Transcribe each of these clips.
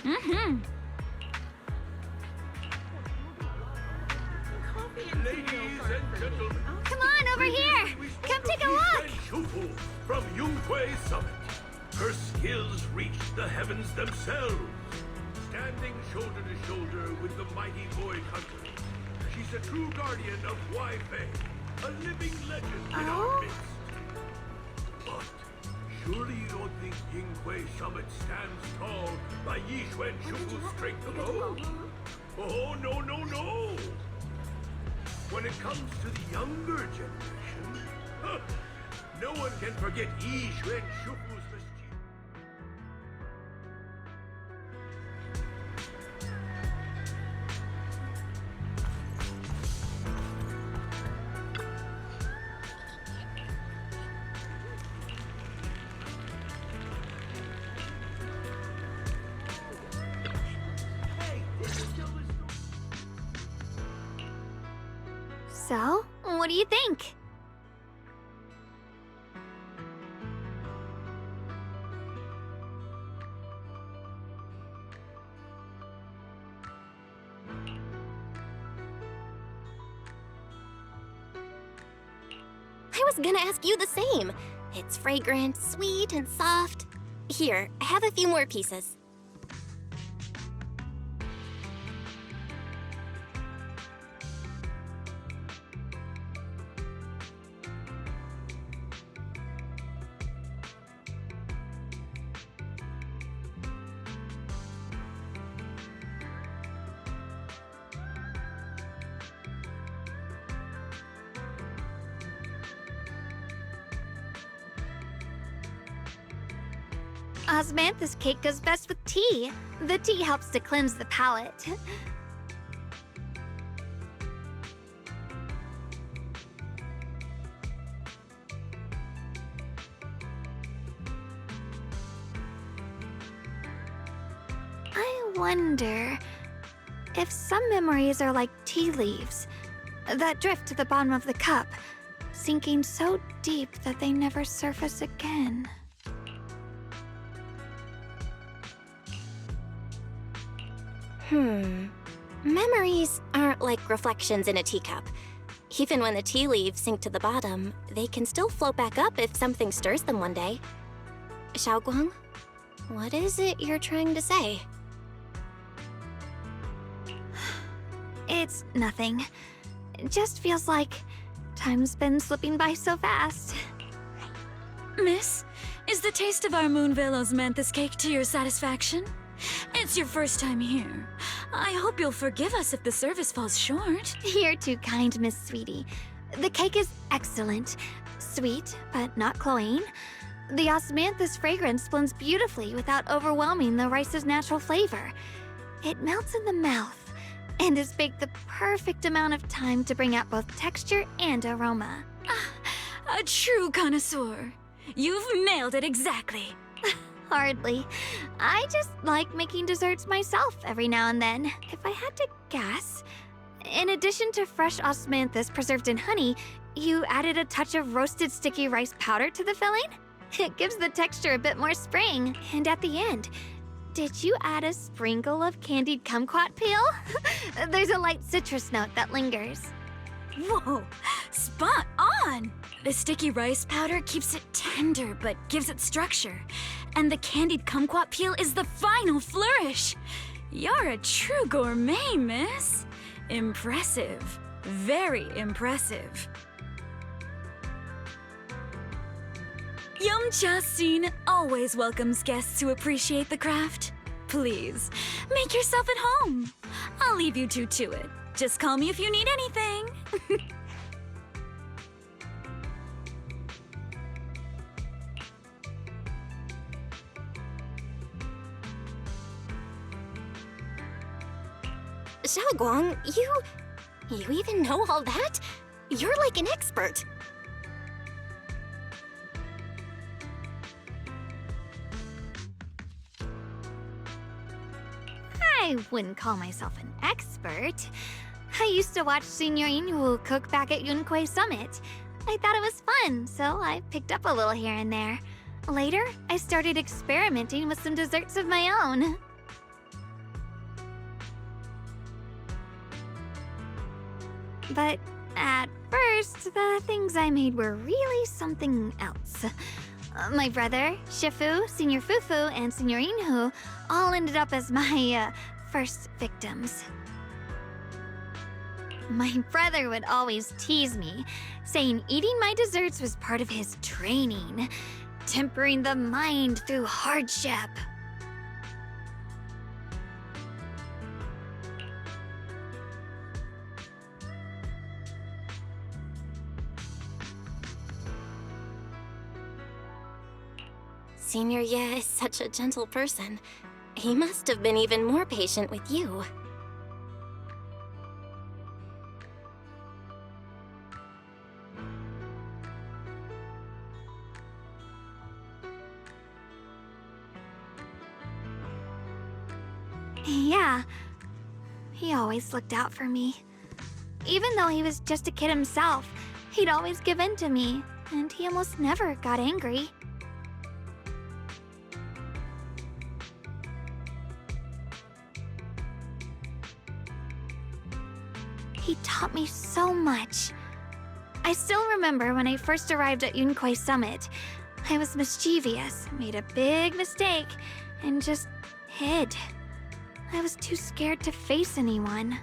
Mm-hmm. Ladies and gentlemen, Come on, over here! Come take a look! Shufu from Yunhui Summit. Her skills reached the heavens themselves. Standing shoulder to shoulder with the mighty Void Hunter. She's a true guardian of Wai Fei, a living legend in our midst. But surely you don't think Yunhui Summit stands tall by Yixuan Shufu's strength alone? Oh, no, no, no! When it comes to the younger generation, no one can forget Yixuan Shufu's mischief. Hey, did you tell the story? So, what do you think? I was gonna ask you the same. It's fragrant, sweet, and soft. Here, I have a few more pieces. Osmanthus cake goes best with tea. The tea helps to cleanse the palate. I wonder if some memories are like tea leaves that drift to the bottom of the cup, sinking so deep that they never surface again. Memories aren't like reflections in a teacup. Even when the tea leaves sink to the bottom, they can still float back up if something stirs them one day. Xiaoguang, what is it you're trying to say? It's nothing. It just feels like time's been slipping by so fast. Miss, is the taste of our Moonvale Osmanthus cake to your satisfaction? It's your first time here. I hope you'll forgive us if the service falls short. You're too kind, Miss Sweetie. The cake is excellent. Sweet, but not cloying. The osmanthus fragrance blends beautifully without overwhelming the rice's natural flavor. It melts in the mouth and is baked the perfect amount of time to bring out both texture and aroma. A true connoisseur. You've nailed it exactly. Hardly. I just like making desserts myself every now and then. If I had to guess, in addition to fresh osmanthus preserved in honey, you added a touch of roasted sticky rice powder to the filling? It gives the texture a bit more spring. And at the end, did you add a sprinkle of candied kumquat peel? There's a light citrus note that lingers. Whoa, spot on! The sticky rice powder keeps it tender but gives it structure. And the candied kumquat peel is the final flourish. You're a true gourmet, miss. Impressive. Very impressive. Yum-Cha Scene always welcomes guests who appreciate the craft. Please, make yourself at home. I'll leave you two to it. Just call me if you need anything. Xiaoguang, you even know all that? You're like an expert. I wouldn't call myself an expert. I used to watch Senior Yinwu cook back at Yunhui Summit. I thought it was fun, so I picked up a little here and there. Later, I started experimenting with some desserts of my own. But at first, the things I made were really something else. My brother, Shifu, Senior Fufu, and Senior Inhu all ended up as my first victims. My brother would always tease me, saying eating my desserts was part of his training, tempering the mind through hardship. Senior Ye is such a gentle person. He must have been even more patient with you. Yeah, he always looked out for me. Even though he was just a kid himself, he'd always give in to me, and he almost never got angry. He taught me so much. I still remember when I first arrived at Yunquai Summit. I was mischievous, made a big mistake, and just hid. I was too scared to face anyone.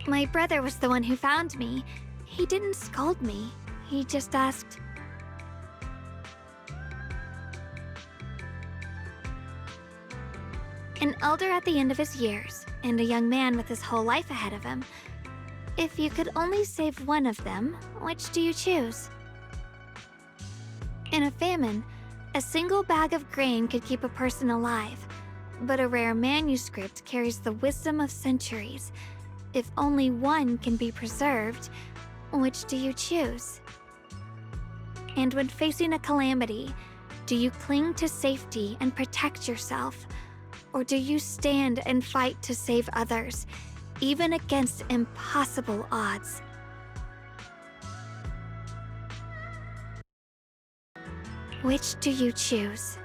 My brother was the one who found me. He didn't scold me. He just asked, an elder at the end of his years, and a young man with his whole life ahead of him. If you could only save one of them, which do you choose? In a famine, a single bag of grain could keep a person alive, but a rare manuscript carries the wisdom of centuries. If only one can be preserved, which do you choose? And when facing a calamity, do you cling to safety and protect yourself? Or do you stand and fight to save others, even against impossible odds? Which do you choose?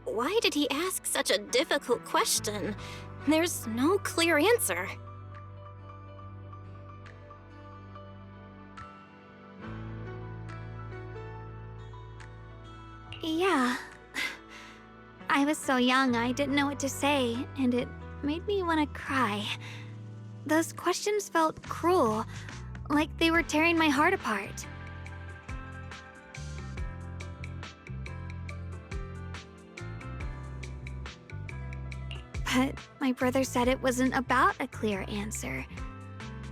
Why did he ask such a difficult question? There's no clear answer. Yeah. I was so young I didn't know what to say, and it made me want to cry. Those questions felt cruel, like they were tearing my heart apart. But my brother said it wasn't about a clear answer.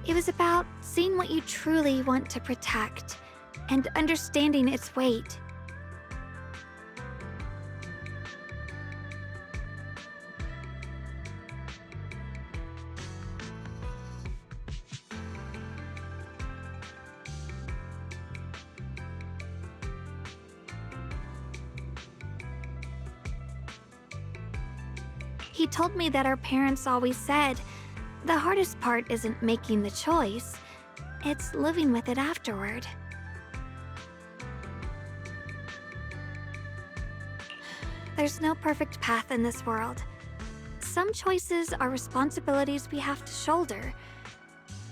It was about seeing what you truly want to protect and understanding its weight. He told me that our parents always said, the hardest part isn't making the choice, it's living with it afterward. There's no perfect path in this world. Some choices are responsibilities we have to shoulder.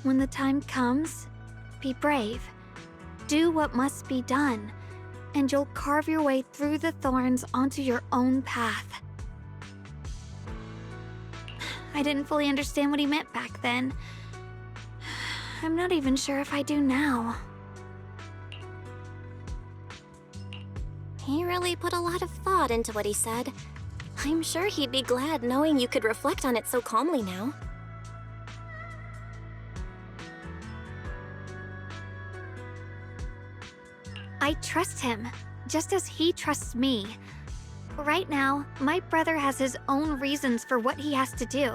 When the time comes, be brave. Do what must be done, and you'll carve your way through the thorns onto your own path. I didn't fully understand what he meant back then. I'm not even sure if I do now. He really put a lot of thought into what he said. I'm sure he'd be glad knowing you could reflect on it so calmly now. I trust him, just as he trusts me. Right now, my brother has his own reasons for what he has to do.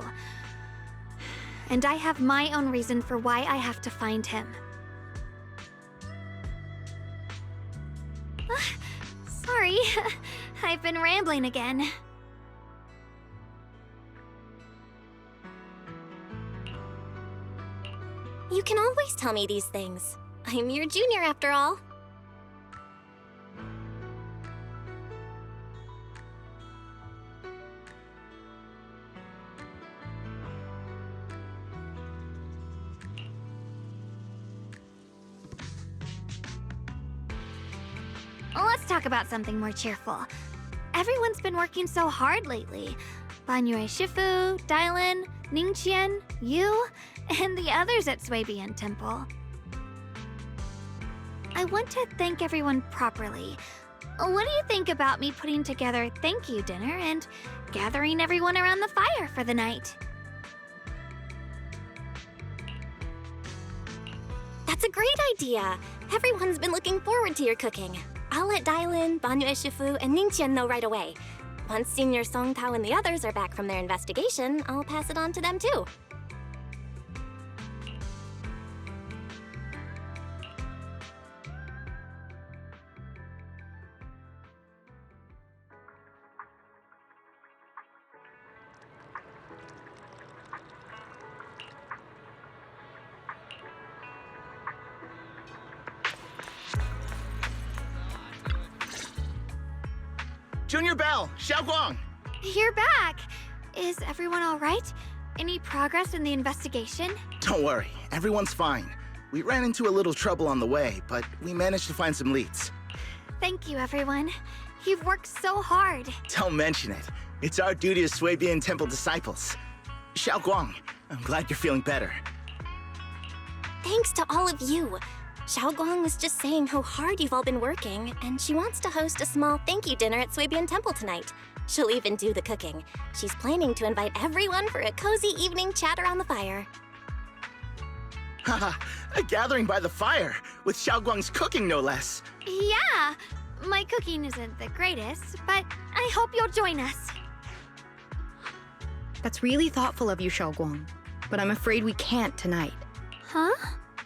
and I have my own reason for why I have to find him. Sorry, I've been rambling again. You can always tell me these things. I'm your junior after all. Let's talk about something more cheerful. Everyone's been working so hard lately. Banyue Shifu, Dylan, Ningqian, you, and the others at Swabian Temple. I want to thank everyone properly. What do you think about me putting together a thank you dinner and gathering everyone around the fire for the night? That's a great idea. Everyone's been looking forward to your cooking. I'll let Dylan, Banyue Shifu, and Ningqian know right away. Once Senior Song Tao and the others are back from their investigation, I'll pass it on to them too. Junior Bell, Xiaoguang! You're back! Is everyone all right? Any progress in the investigation? Don't worry, everyone's fine. We ran into a little trouble on the way, but we managed to find some leads. Thank you, everyone. You've worked so hard. Don't mention it. It's our duty as Swabian Temple disciples. Xiaoguang, I'm glad you're feeling better. Thanks to all of you. Xiaoguang was just saying how hard you've all been working, and she wants to host a small thank you dinner at Swabian Temple tonight. She'll even do the cooking. She's planning to invite everyone for a cozy evening chat around the fire. Haha, a gathering by the fire, with Xiaoguang's cooking no less. Yeah, my cooking isn't the greatest, but I hope you'll join us. That's really thoughtful of you, Xiaoguang. But I'm afraid we can't tonight. Huh?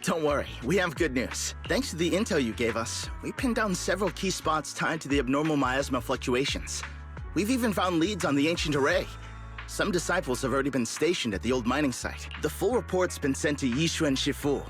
Don't worry, we have good news. Thanks to the intel you gave us, we pinned down several key spots tied to the abnormal miasma fluctuations. We've even found leads on the ancient array. Some disciples have already been stationed at the old mining site. The full report's been sent to Yishuan Shifu.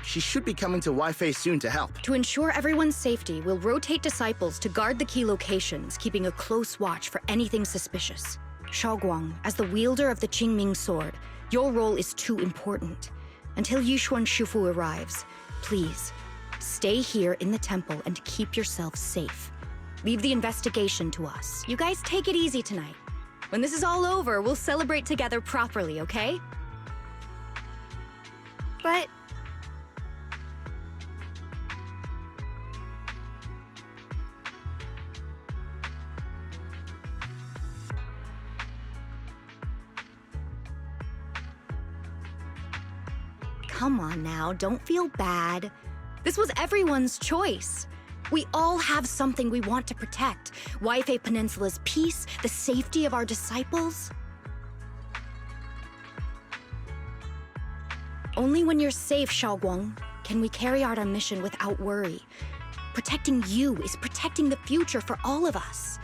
She should be coming to Wi-Fei soon to help. To ensure everyone's safety, we'll rotate disciples to guard the key locations, keeping a close watch for anything suspicious. Xiaoguang, as the wielder of the Qingming sword, your role is too important. Until Yishuan Shifu arrives, please, stay here in the temple and keep yourself safe. Leave the investigation to us. You guys take it easy tonight. When this is all over, we'll celebrate together properly, okay? But... Come on now, don't feel bad. This was everyone's choice. We all have something we want to protect. Wi-Fei Peninsula's peace, the safety of our disciples. Only when you're safe, Xiaoguang, can we carry out our mission without worry. Protecting you is protecting the future for all of us.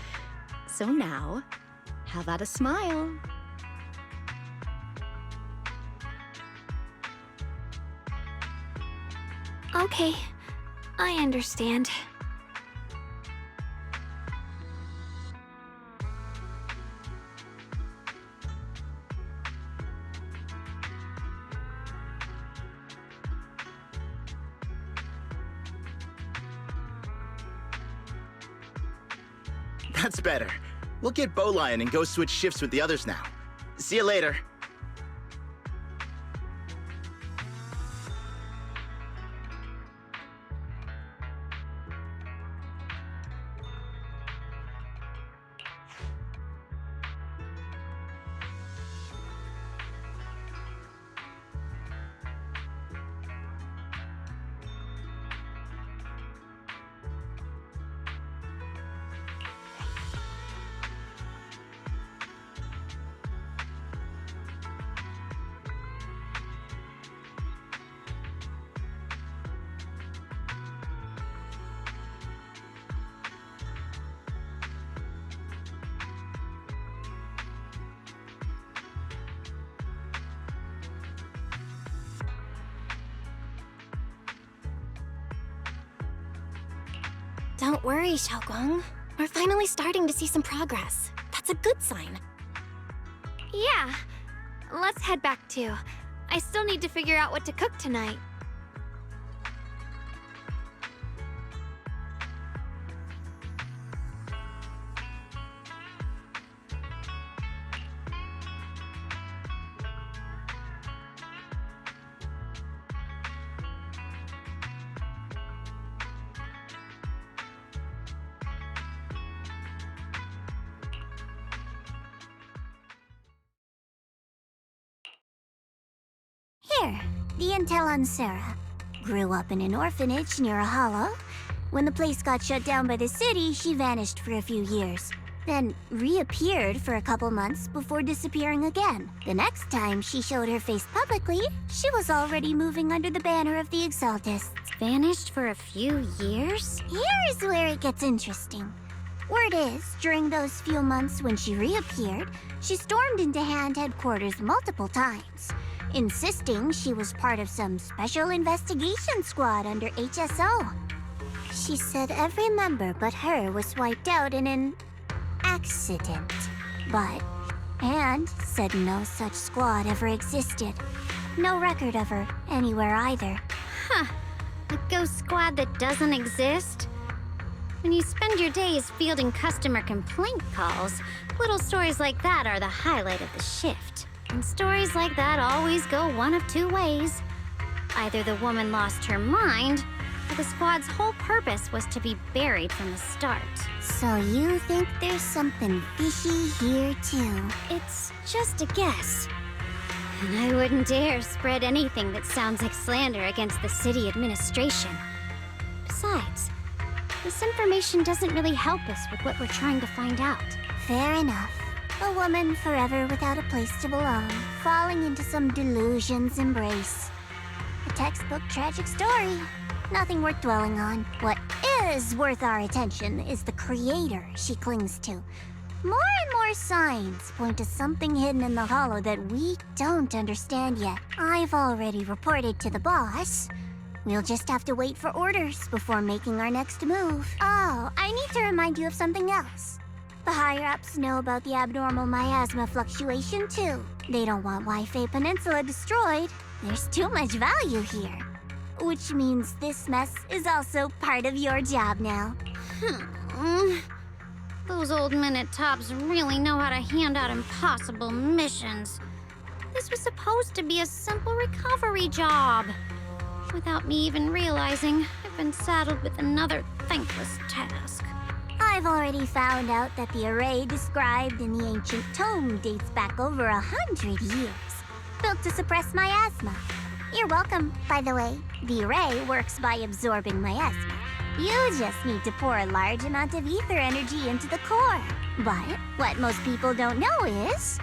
So now, how about a smile? Okay, I understand. That's better. We'll get Bowlion and go switch shifts with the others now. See you later. Don't worry, Xiaoguang. We're finally starting to see some progress. That's a good sign. Yeah. Let's head back too. I still need to figure out what to cook tonight. Here, the intel on Sarah. Grew up in an orphanage near a hollow. When the place got shut down by the city, she vanished for a few years. Then reappeared for a couple months before disappearing again. The next time she showed her face publicly, she was already moving under the banner of the Exaltists. Vanished for a few years? Here's where it gets interesting. Word is, during those few months when she reappeared, she stormed into Hand headquarters multiple times, insisting she was part of some special investigation squad under HSO. She said every member but her was wiped out in an accident. But Hand said no such squad ever existed. No record of her anywhere either. Huh. A ghost squad that doesn't exist? When you spend your days fielding customer complaint calls, little stories like that are the highlight of the shift. And stories like that always go one of two ways. Either the woman lost her mind, or the squad's whole purpose was to be buried from the start. So you think there's something fishy here too? It's just a guess. And I wouldn't dare spread anything that sounds like slander against the city administration. Besides, this information doesn't really help us with what we're trying to find out. Fair enough. A woman forever without a place to belong, falling into some delusion's embrace. A textbook tragic story. Nothing worth dwelling on. What is worth our attention is the creator she clings to. More and more signs point to something hidden in the hollow that we don't understand yet. I've already reported to the boss. We'll just have to wait for orders before making our next move. Oh, I need to remind you of something else. The higher-ups know about the abnormal miasma fluctuation, too. They don't want Wi-Fi Peninsula destroyed. There's too much value here. Which means this mess is also part of your job now. Those old men at Tops really know how to hand out impossible missions. This was supposed to be a simple recovery job. Without me even realizing, I've been saddled with another thankless task. I've already found out that the array described in the ancient tome dates back over 100 years. Built to suppress miasma. You're welcome, by the way. The array works by absorbing miasma. You just need to pour a large amount of ether energy into the core. But what most people don't know is,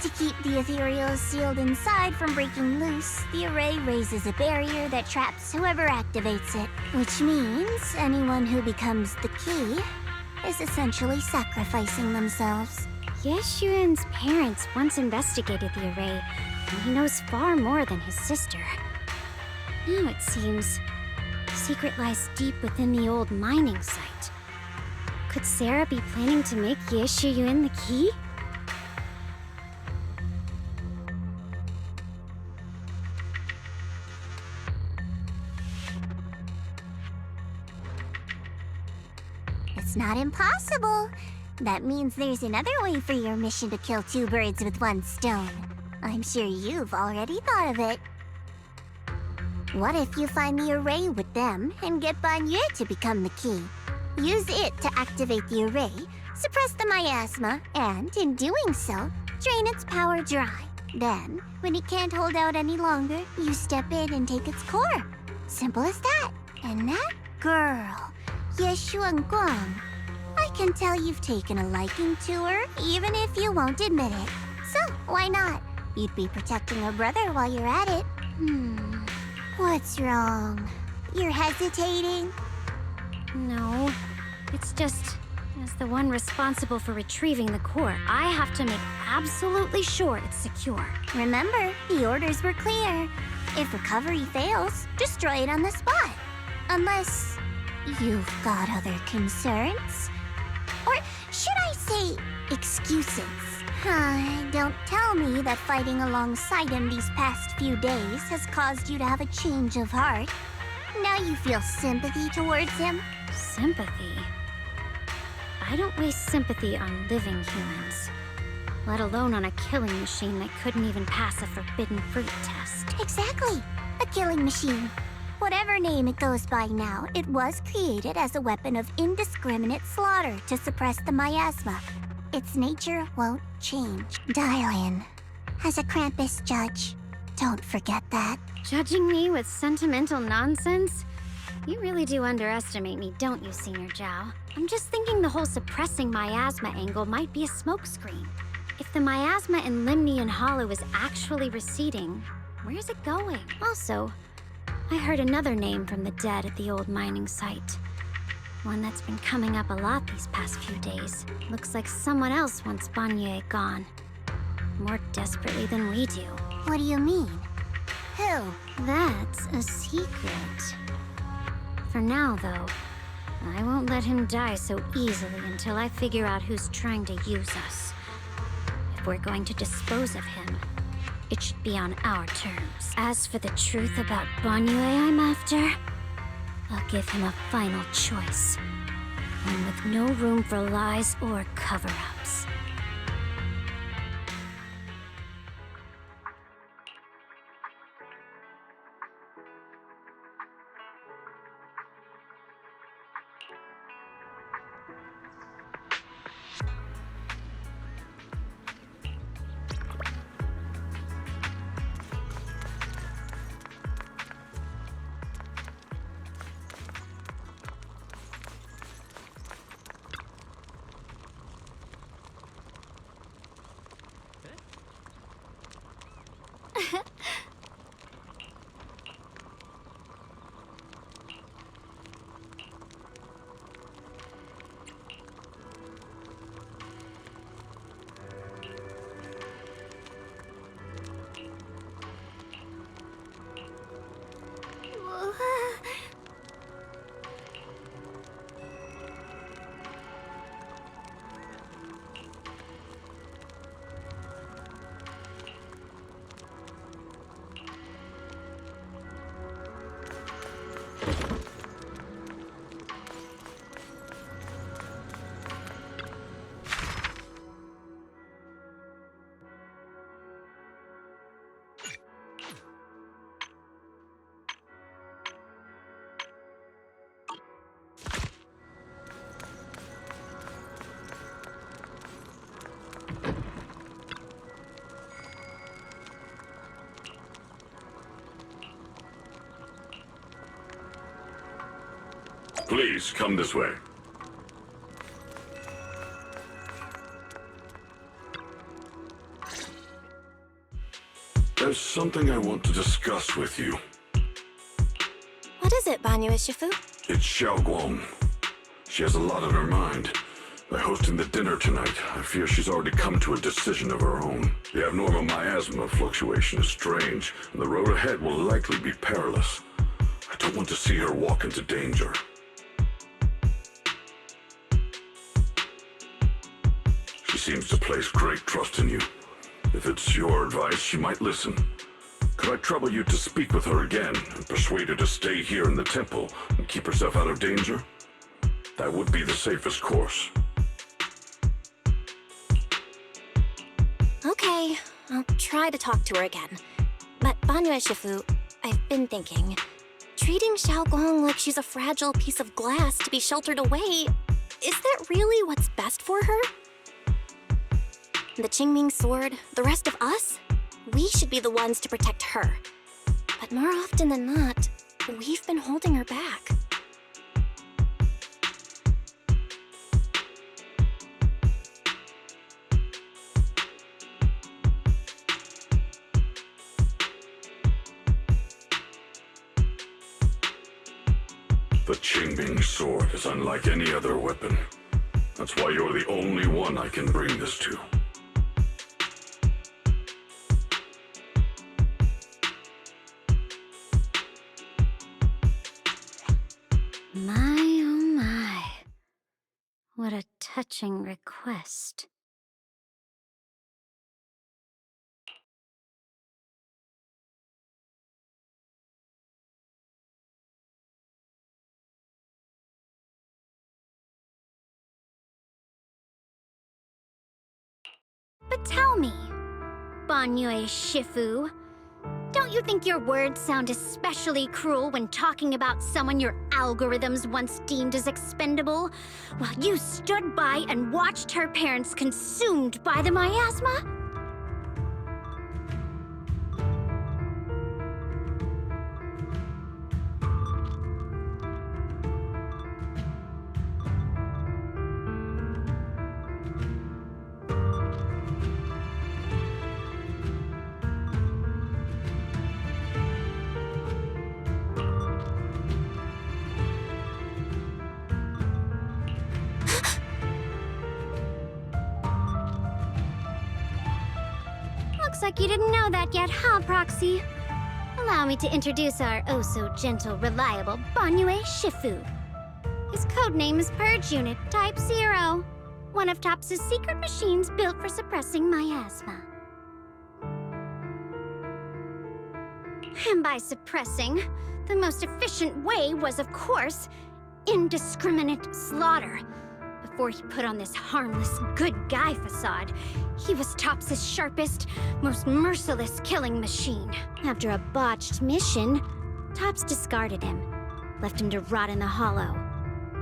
to keep the ethereal sealed inside from breaking loose, the array raises a barrier that traps whoever activates it. Which means anyone who becomes the key is essentially sacrificing themselves. Yeshuan's parents once investigated the array, and he knows far more than his sister. Now it seems the secret lies deep within the old mining site. Could Sarah be planning to make Yeshuyun the key? It's not impossible. That means there's another way for your mission to kill two birds with one stone. I'm sure you've already thought of it. What if you find the array with them and get Banye to become the key? Use it to activate the array, suppress the miasma, and in doing so, drain its power dry. Then, when it can't hold out any longer, you step in and take its core. Simple as that. And that girl, Yeshuan Guang, I can tell you've taken a liking to her, even if you won't admit it. So, why not? You'd be protecting her brother while you're at it. What's wrong? You're hesitating? No, it's just, as the one responsible for retrieving the core, I have to make absolutely sure it's secure. Remember, the orders were clear. If recovery fails, destroy it on the spot. Unless You've got other concerns? Or should I say, excuses? Don't tell me that fighting alongside him these past few days has caused you to have a change of heart. Now you feel sympathy towards him? Sympathy? I don't waste sympathy on living humans, let alone on a killing machine that couldn't even pass a forbidden fruit test. Exactly. A killing machine. Whatever name it goes by now, it was created as a weapon of indiscriminate slaughter to suppress the miasma. Its nature won't change. Darling, as a Krampus judge, don't forget that. Judging me with sentimental nonsense? You really do underestimate me, don't you, Senior Zhao? I'm just thinking the whole suppressing miasma angle might be a smokescreen. If the miasma in Limnian Hollow is actually receding, where's it going? Also, I heard another name from the dead at the old mining site. One that's been coming up a lot these past few days. Looks like someone else wants Banye gone. More desperately than we do. What do you mean? Who? That's a secret. For now, though, I won't let him die so easily until I figure out who's trying to use us. If we're going to dispose of him, it should be on our terms. As for the truth about Banye I'm after, I'll give him a final choice. One with no room for lies or cover-ups. Please, come this way. There's something I want to discuss with you. What is it, Banyu Ishifu? It's Xiaoguang. She has a lot on her mind. By hosting the dinner tonight, I fear she's already come to a decision of her own. The abnormal miasma fluctuation is strange, and the road ahead will likely be perilous. I don't want to see her walk into danger. She seems to place great trust in you. If it's your advice, she might listen. Could I trouble you to speak with her again and persuade her to stay here in the temple and keep herself out of danger? That would be the safest course. Okay, I'll try to talk to her again. But Banyu Ishifu, I've been thinking, treating Xiaoguang like she's a fragile piece of glass to be sheltered away, is that really what's best for her? The Qingming sword, the rest of us, we should be the ones to protect her. But more often than not, we've been holding her back. The Qingming sword is unlike any other weapon. That's why you're the only one I can bring this to. My, touching request. But tell me, Banyue Shifu, don't you think your words sound especially cruel when talking about someone your algorithms once deemed as expendable, while you stood by and watched her parents consumed by the miasma? Looks like you didn't know that yet, huh, Proxy? Allow me to introduce our oh-so-gentle, reliable Banyue Shifu. His codename is Purge Unit Type 0, one of TOPS' secret machines built for suppressing miasma. And by suppressing, the most efficient way was, of course, indiscriminate slaughter. Before he put on this harmless, good guy facade, he was TOPS' sharpest, most merciless killing machine. After a botched mission, TOPS discarded him, left him to rot in the hollow.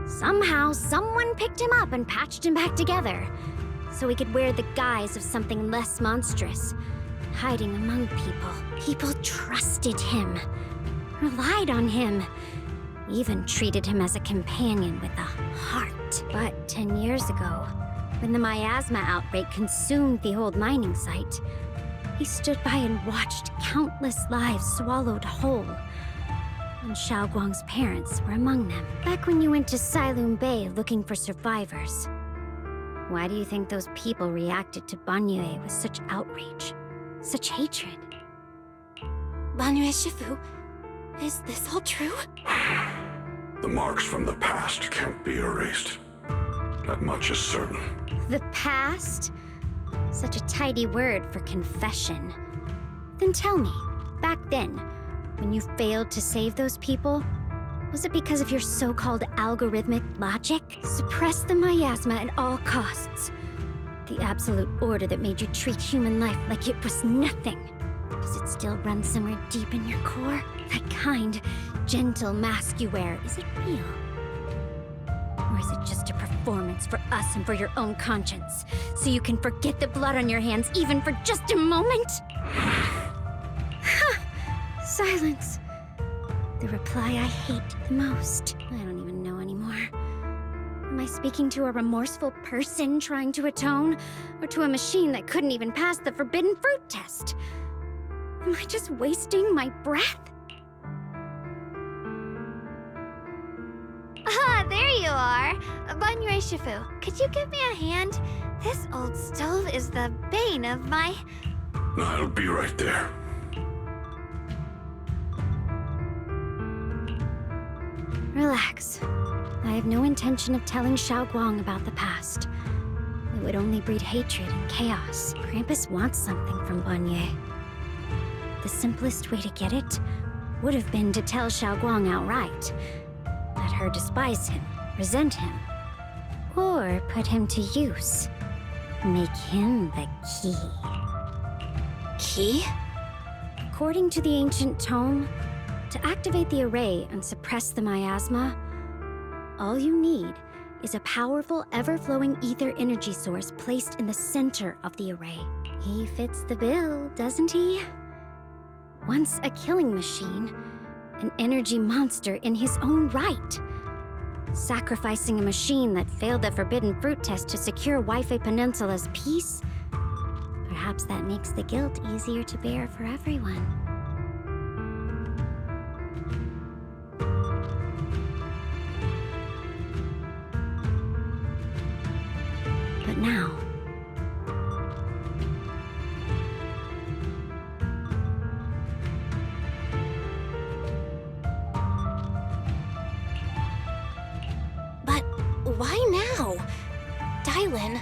Somehow, someone picked him up and patched him back together, so he could wear the guise of something less monstrous, hiding among people. People trusted him, relied on him, even treated him as a companion with a heart. But 10 years ago, when the miasma outbreak consumed the old mining site, he stood by and watched countless lives swallowed whole. And Xiaoguang's parents were among them. Back when you went to Silum Bay looking for survivors, why do you think those people reacted to Banyue with such outrage, such hatred? Banyue Shifu, is this all true? The marks from the past can't be erased. That much is certain. The past? Such a tidy word for confession. Then tell me, back then, when you failed to save those people, was it because of your so-called algorithmic logic? Suppress the miasma at all costs. The absolute order that made you treat human life like it was nothing. Does it still run somewhere deep in your core? That kind, gentle mask you wear, is it real? Or is it just a performance for us and for your own conscience? So you can forget the blood on your hands even for just a moment? Silence. The reply I hate the most. I don't even know anymore. Am I speaking to a remorseful person trying to atone? Or to a machine that couldn't even pass the forbidden fruit test? Am I just wasting my breath? Ah, there you are! Banyue Shifu, could you give me a hand? This old stove is the bane of my... I'll be right there. Relax. I have no intention of telling Xiaoguang about the past. It would only breed hatred and chaos. Krampus wants something from Banyue. The simplest way to get it would have been to tell Xiaoguang outright. Let her despise him, resent him, or put him to use. Make him the key. Key? According to the ancient tome, to activate the array and suppress the miasma, all you need is a powerful, ever-flowing ether energy source placed in the center of the array. He fits the bill, doesn't he? Once a killing machine, an energy monster in his own right. Sacrificing a machine that failed the forbidden fruit test to secure Wi-Fi Peninsula's peace? Perhaps that makes the guilt easier to bear for everyone. But now... But why now? Dylan,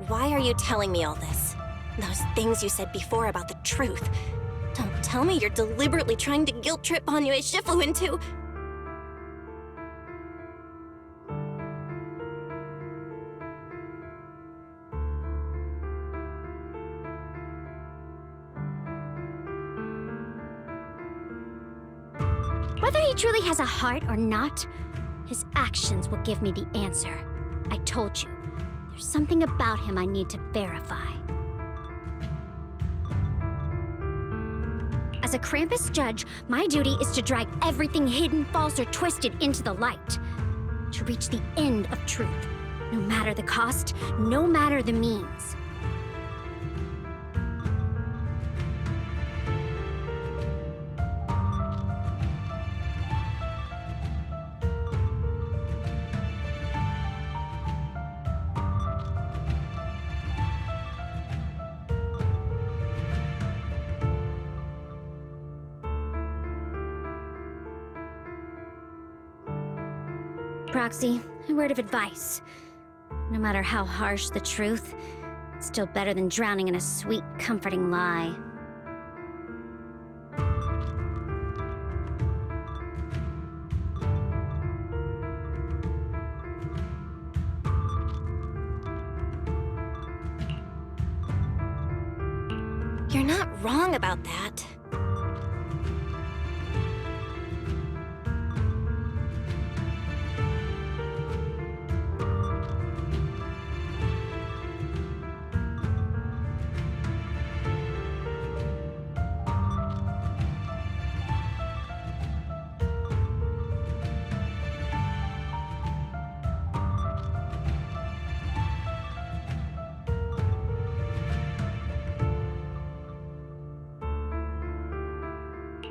why are you telling me all this? Those things you said before about the truth. Don't tell me you're deliberately trying to guilt-trip Banyue Shifu into... Whether he truly has a heart or not, his actions will give me the answer. I told you, there's something about him I need to verify. As a Krampus judge, my duty is to drag everything hidden, false, or twisted into the light. To reach the end of truth, no matter the cost, no matter the means. Proxy, a word of advice. No matter how harsh the truth, it's still better than drowning in a sweet, comforting lie. You're not wrong about that.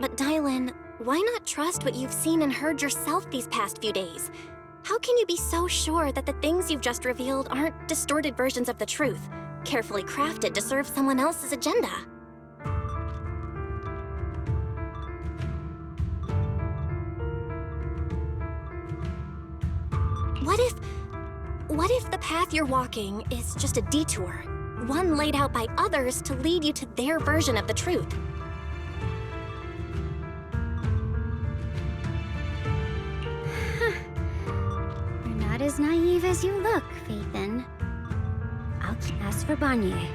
But Dylan, why not trust what you've seen and heard yourself these past few days? How can you be so sure that the things you've just revealed aren't distorted versions of the truth, carefully crafted to serve someone else's agenda? What if the path you're walking is just a detour, one laid out by others to lead you to their version of the truth? You're not as naive as you look, Phaethan. I'll ask for Banyue.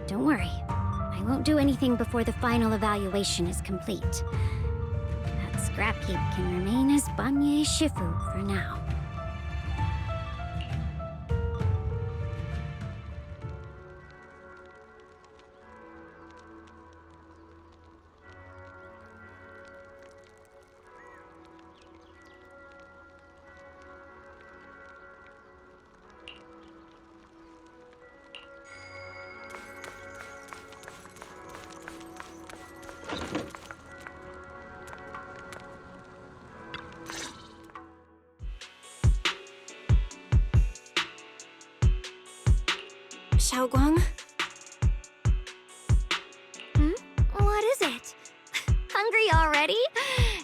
Don't worry, I won't do anything before the final evaluation is complete. That scrap heap can remain as Banyue Shifu for now. Xiaoguang? What is it? Hungry already?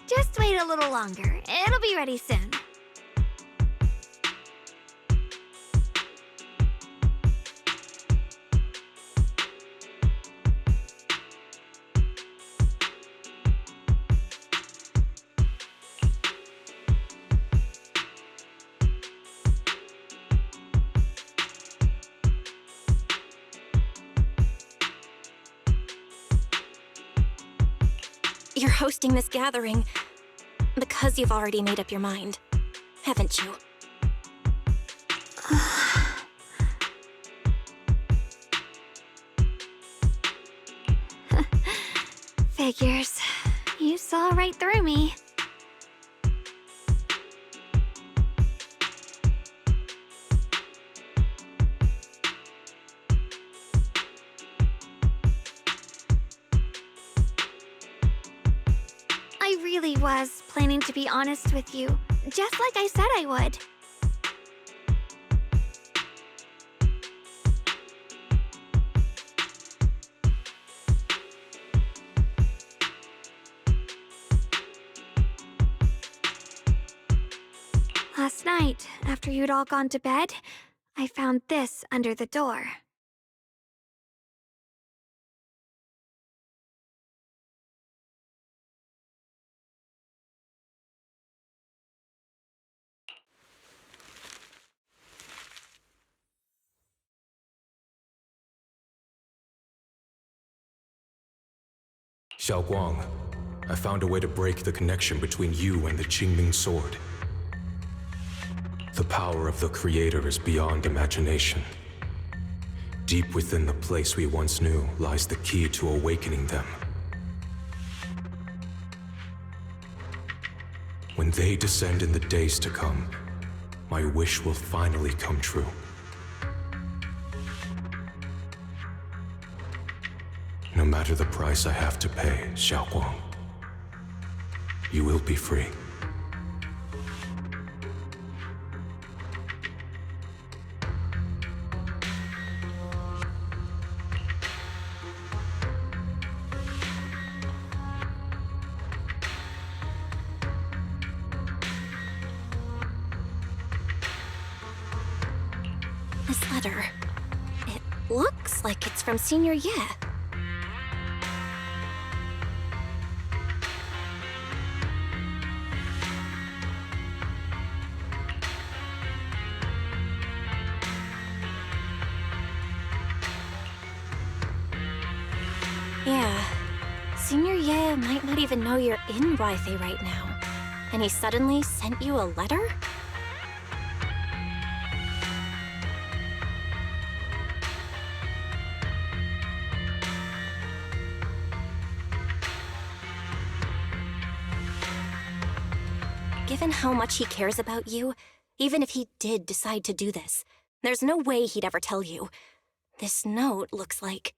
Just wait a little longer. It'll be ready soon. You're hosting this gathering because you've already made up your mind, haven't you? Figures. You saw right through me. I really was planning to be honest with you, just like I said I would. Last night, after you'd all gone to bed, I found this under the door. Xiaoguang, I found a way to break the connection between you and the Qingming sword. The power of the Creator is beyond imagination. Deep within the place we once knew lies the key to awakening them. When they descend in the days to come, my wish will finally come true. No matter the price I have to pay, Xiaoguang, you will be free. This letter, it looks like it's from Senior Ye. Yeah, Senior Ye might not even know you're in Rythe right now. And he suddenly sent you a letter? Given how much he cares about you, even if he did decide to do this, there's no way he'd ever tell you. This note looks like...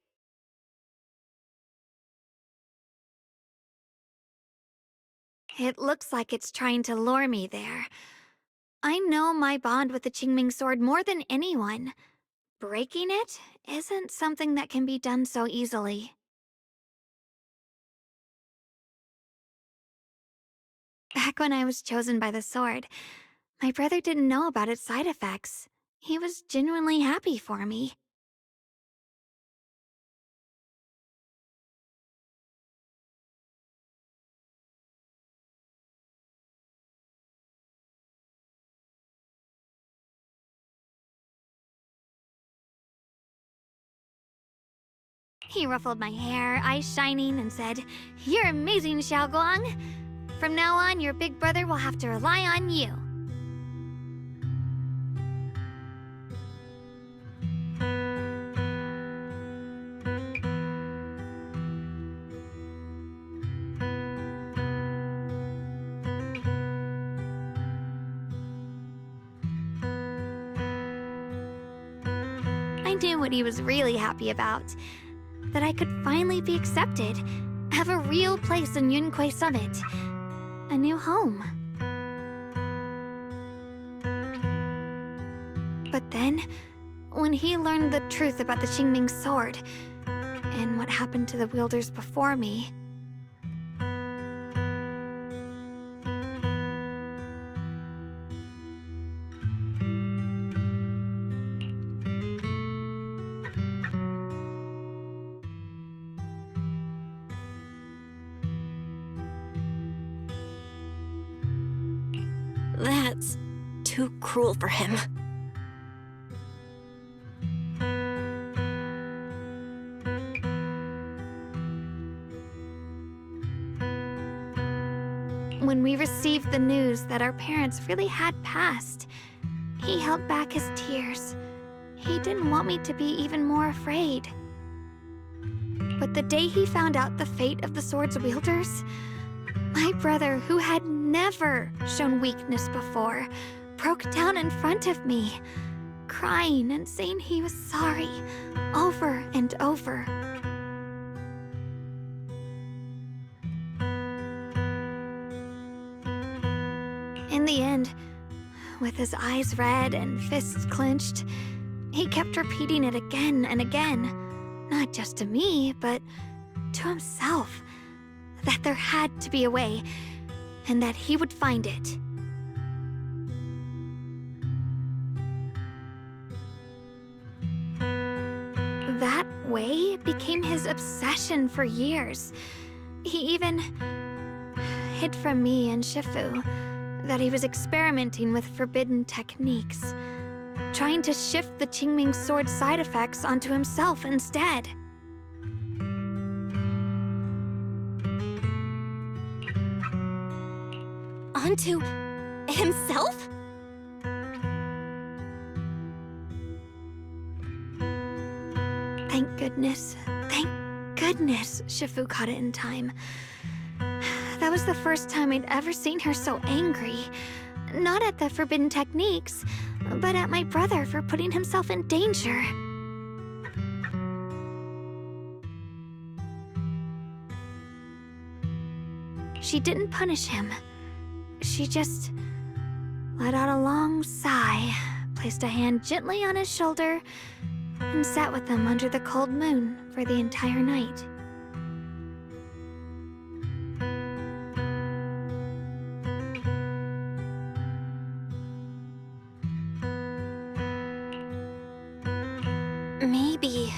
It looks like it's trying to lure me there. I know my bond with the Qingming sword more than anyone. Breaking it isn't something that can be done so easily. Back when I was chosen by the sword, my brother didn't know about its side effects. He was genuinely happy for me. He ruffled my hair, eyes shining, and said, "You're amazing, Xiaoguang. From now on, your big brother will have to rely on you." I knew what he was really happy about. That I could finally be accepted, have a real place in Yunque Summit, a new home. But then, when he learned the truth about the Qingming sword, and what happened to the wielders before me, That's too cruel for him. when we received the news that our parents really had passed, he held back his tears. He didn't want me to be even more afraid. But the day he found out the fate of the sword's wielders, my brother, who had never shown weakness before, broke down in front of me, crying and saying he was sorry, over and over. In the end, with his eyes red and fists clenched, he kept repeating it again and again, not just to me, but to himself, that there had to be a way, and that he would find it. way became his obsession for years. He even hid from me and Shifu that he was experimenting with forbidden techniques, trying to shift the Qingming sword side effects onto himself instead. Onto himself? Thank goodness Shifu caught it in time. That was the first time I'd ever seen her so angry. Not at the forbidden techniques, but at my brother for putting himself in danger. She didn't punish him. She just let out a long sigh, placed a hand gently on his shoulder, and sat with him under the cold moon for the entire night. Maybe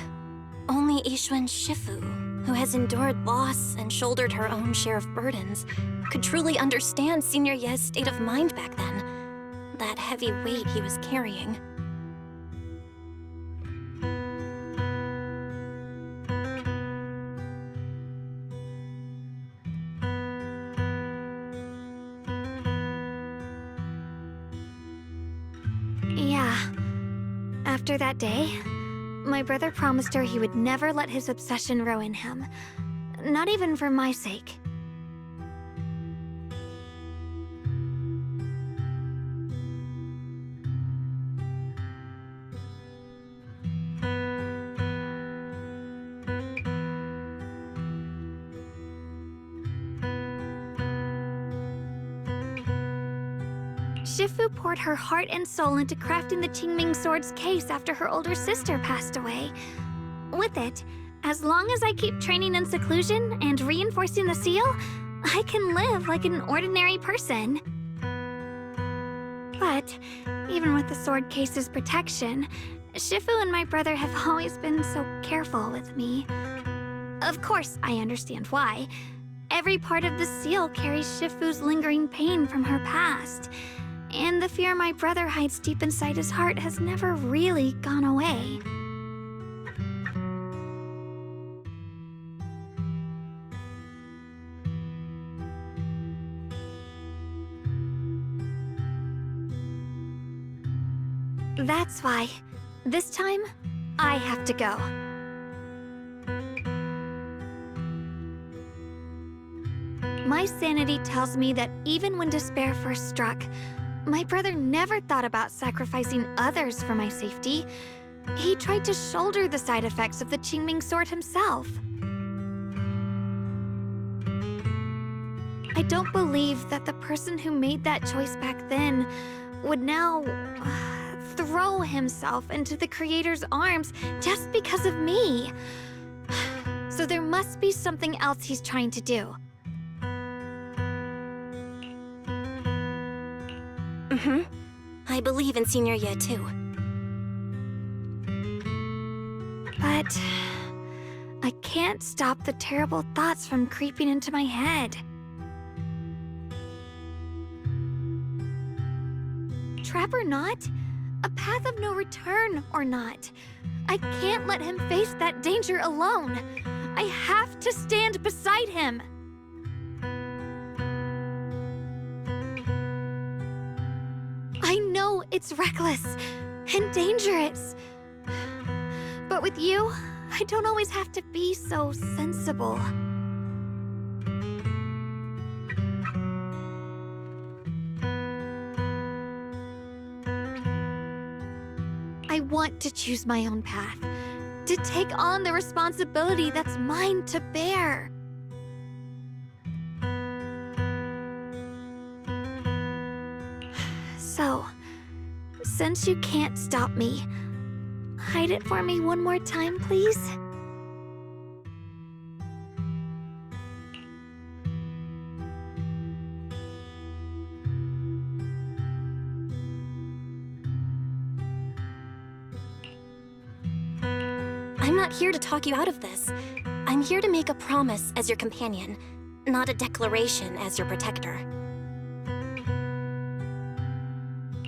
only Ishun Shifu, who has endured loss and shouldered her own share of burdens, could truly understand Senior Ye's state of mind back then. That heavy weight he was carrying. Yeah. After that day, my brother promised her he would never let his obsession ruin him. Not even for my sake. Shifu poured her heart and soul into crafting the Qingming sword's case after her older sister passed away. With it, as long as I keep training in seclusion and reinforcing the seal, I can live like an ordinary person. But even with the sword case's protection, Shifu and my brother have always been so careful with me. Of course, I understand why. Every part of the seal carries Shifu's lingering pain from her past. And the fear my brother hides deep inside his heart has never really gone away. That's why, this time, I have to go. My sanity tells me that even when despair first struck, my brother never thought about sacrificing others for my safety. He tried to shoulder the side effects of the Qingming sword himself. I don't believe that the person who made that choice back then would now throw himself into the Creator's arms just because of me. So there must be something else he's trying to do. I believe in Senior Ye too. But I can't stop the terrible thoughts from creeping into my head. Trap or not, a path of no return or not, I can't let him face that danger alone. I have to stand beside him. I know it's reckless and dangerous. But with you, I don't always have to be so sensible. I want to choose my own path, to take on the responsibility that's mine to bear. So, since you can't stop me, hide it for me one more time, please? I'm not here to talk you out of this. I'm here to make a promise as your companion, not a declaration as your protector.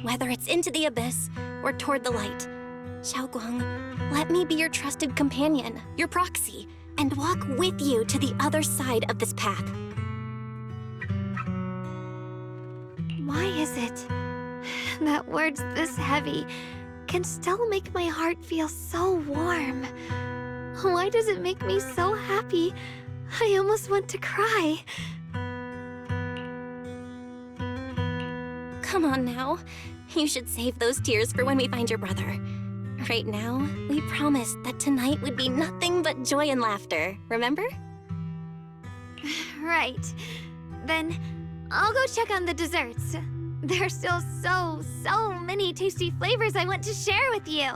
Whether it's into the abyss or toward the light, Xiaoguang, let me be your trusted companion, your proxy, and walk with you to the other side of this path. Why is it that words this heavy can still make my heart feel so warm? Why does it make me so happy? I almost want to cry. Come on now. You should save those tears for when we find your brother. Right now, we promised that tonight would be nothing but joy and laughter, remember? Right. Then I'll go check on the desserts. There's still so many tasty flavors I want to share with you.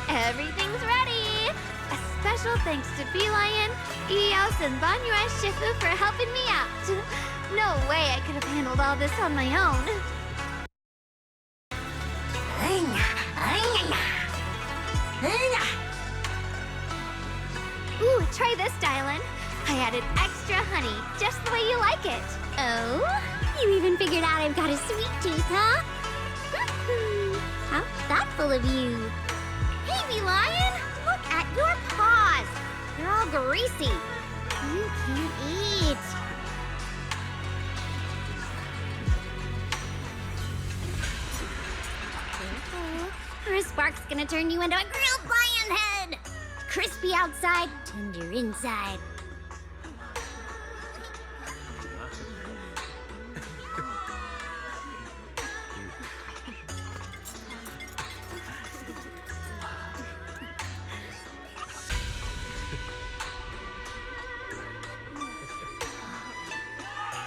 Everything's ready! A special thanks to Bee Lion, Eos, and Banyue Shifu for helping me out. No way I could have handled all this on my own. Ooh, try this, Dylan. I added extra honey, just the way you like it. Oh? You even figured out I've got a sweet tooth, huh? How thoughtful of you. Hey, Bee Lion! Look at your paws! They're all greasy. You can't eat. Careful, or a spark's gonna turn you into a grilled lion head! Crispy outside, tender inside.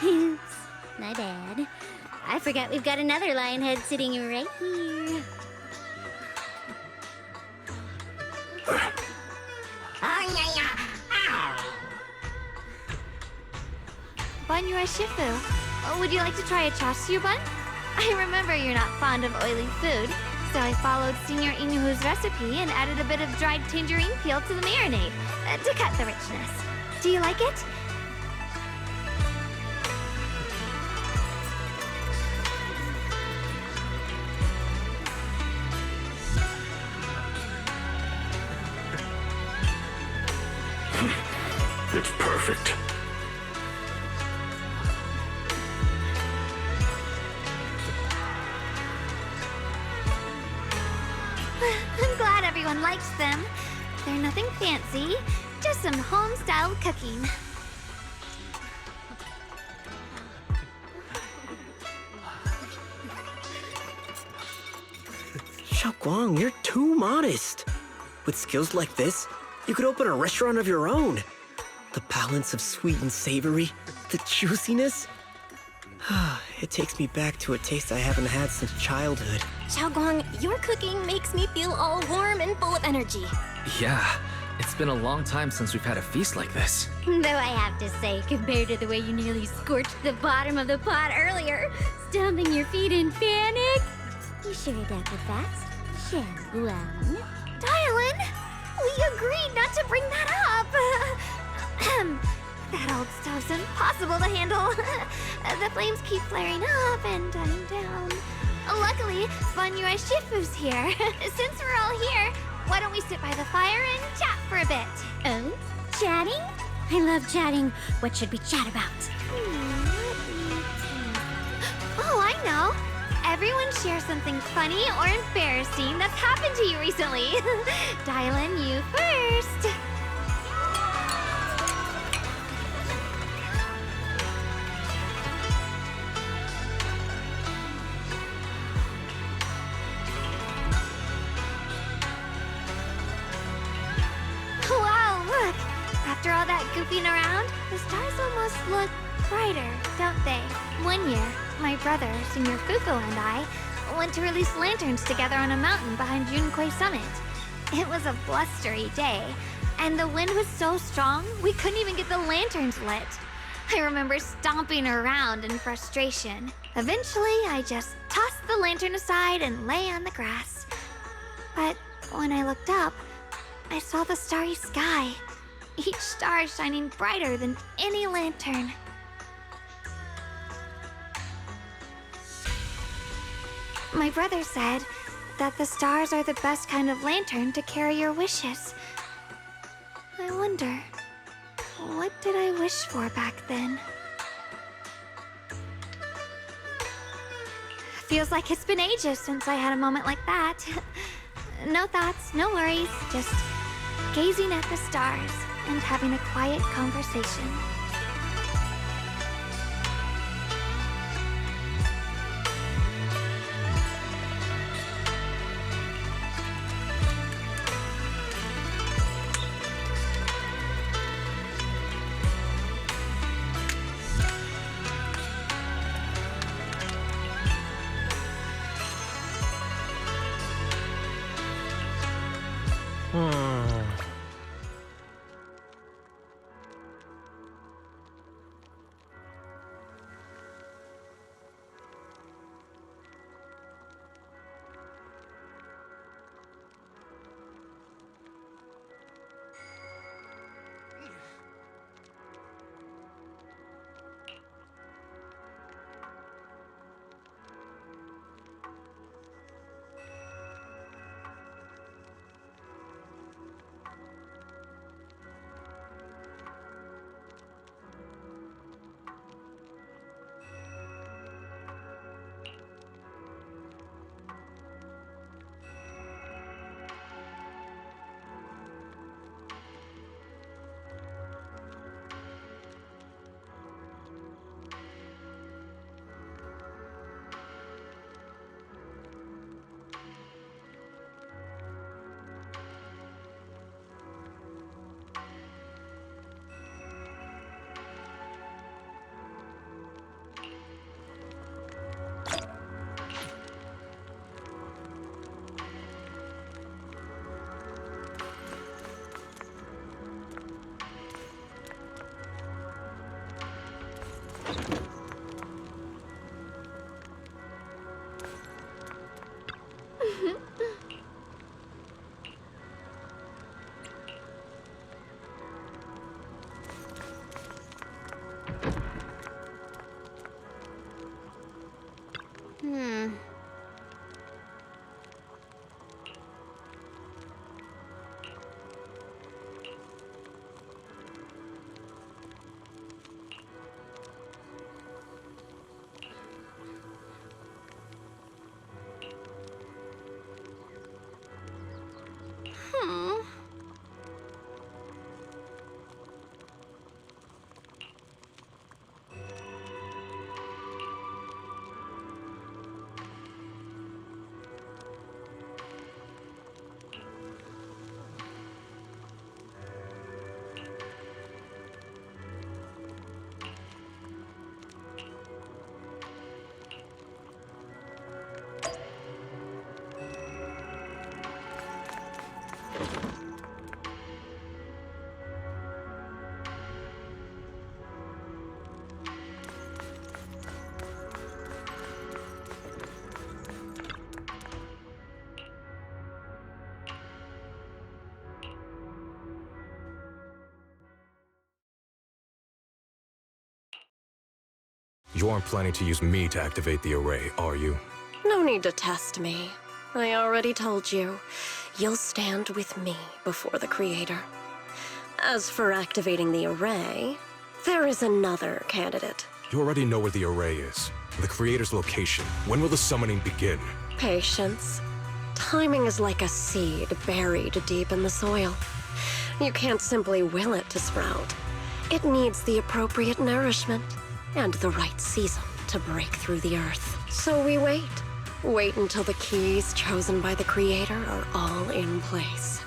Oops, my bad. I forgot we've got another lion head sitting right here. Banyue Shifu, would you like to try a chashu bun? I remember you're not fond of oily food, so I followed Senior Inuhu's recipe and added a bit of dried tangerine peel to the marinade to cut the richness. Do you like it? It's perfect. I'm glad everyone likes them. They're nothing fancy, just some home-style cooking. Xiaoguang, you're too modest. With skills like this, you could open a restaurant of your own. The balance of sweet and savory, the juiciness. It takes me back to a taste I haven't had since childhood. Xiaoguang, your cooking makes me feel all warm and full of energy. Yeah, it's been a long time since we've had a feast like this. Though I have to say, compared to the way you nearly scorched the bottom of the pot earlier, stomping your feet in panic, you sure adapted fast, Xiaoguang. Dylan, we agreed not to bring that up. That old stove's impossible to handle. The flames keep flaring up and dying down. Luckily, Banyue Shifu's here. Since we're all here, why don't we sit by the fire and chat for a bit? Oh? Chatting? I love chatting. What should we chat about? Oh, I know. Everyone share something funny or embarrassing that's happened to you recently. Dylan, you first. Wow, look! After all that goofing around, the stars almost look brighter, don't they? One year, my brother, Senior Fuko, and I went to release lanterns together on a mountain behind Junkui Summit. It was a blustery day, and the wind was so strong we couldn't even get the lanterns lit. I remember stomping around in frustration. Eventually, I just tossed the lantern aside and lay on the grass. But when I looked up, I saw the starry sky, each star shining brighter than any lantern. My brother said that the stars are the best kind of lantern to carry your wishes. I wonder, what did I wish for back then? Feels like it's been ages since I had a moment like that. No thoughts, no worries, just gazing at the stars and having a quiet conversation. You aren't planning to use me to activate the array, are you? No need to test me. I already told you. You'll stand with me before the Creator. As for activating the array, there is another candidate. You already know where the array is. The Creator's location. When will the summoning begin? Patience. Timing is like a seed buried deep in the soil. You can't simply will it to sprout. It needs the appropriate nourishment and the right season to break through the earth. So we wait. Wait until the keys chosen by the Creator are all in place.